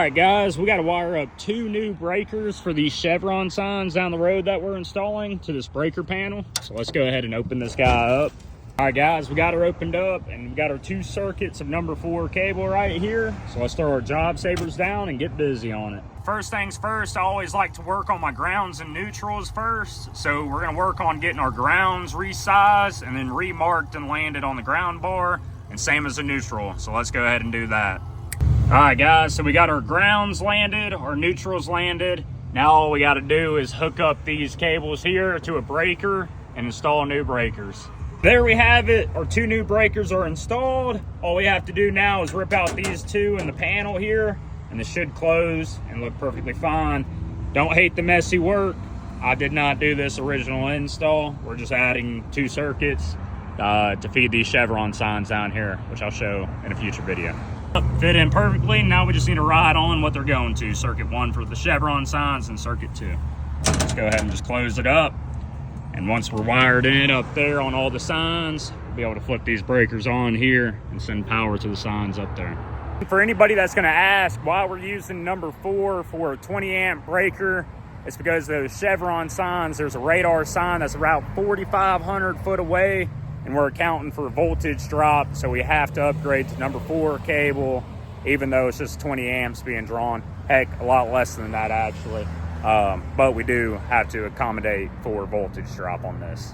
All right, guys, we got to wire up 2 new breakers for these Chevron signs down the road that we're installing to this breaker panel. So let's go ahead and open this guy up. All right, guys, we got her opened up and we got our 2 circuits of number 4 cable right here. So let's throw our job savers down and get busy on it. First things first, I always like to work on my grounds and neutrals first. So we're gonna work on getting our grounds resized and then remarked and landed on the ground bar, and same as the neutral. So let's go ahead and do that. All right, guys, so we got our grounds landed, our neutrals landed. Now all we got to do is hook up these cables here to a breaker and install new breakers. There we have it. Our 2 new breakers are installed. All we have to do now is rip out these 2 in the panel here, and this should close and look perfectly fine. Don't hate the messy work. I did not do this original install. We're just adding 2 circuits to feed these Chevron signs down here, which I'll show in a future video. Fit in perfectly. Now we just need to ride on what they're going to. Circuit 1 for the Chevron signs and circuit 2. Let's go ahead and just close it up. And once we're wired in up there on all the signs, we'll be able to flip these breakers on here and send power to the signs up there. For anybody that's going to ask why we're using number 4 for a 20 amp breaker, it's because those Chevron signs, there's a radar sign that's about 4,500 foot away, and we're accounting for voltage drop, so we have to upgrade to number 4 cable, even though it's just 20 amps being drawn. Heck, a lot less than that actually. But we do have to accommodate for voltage drop on this.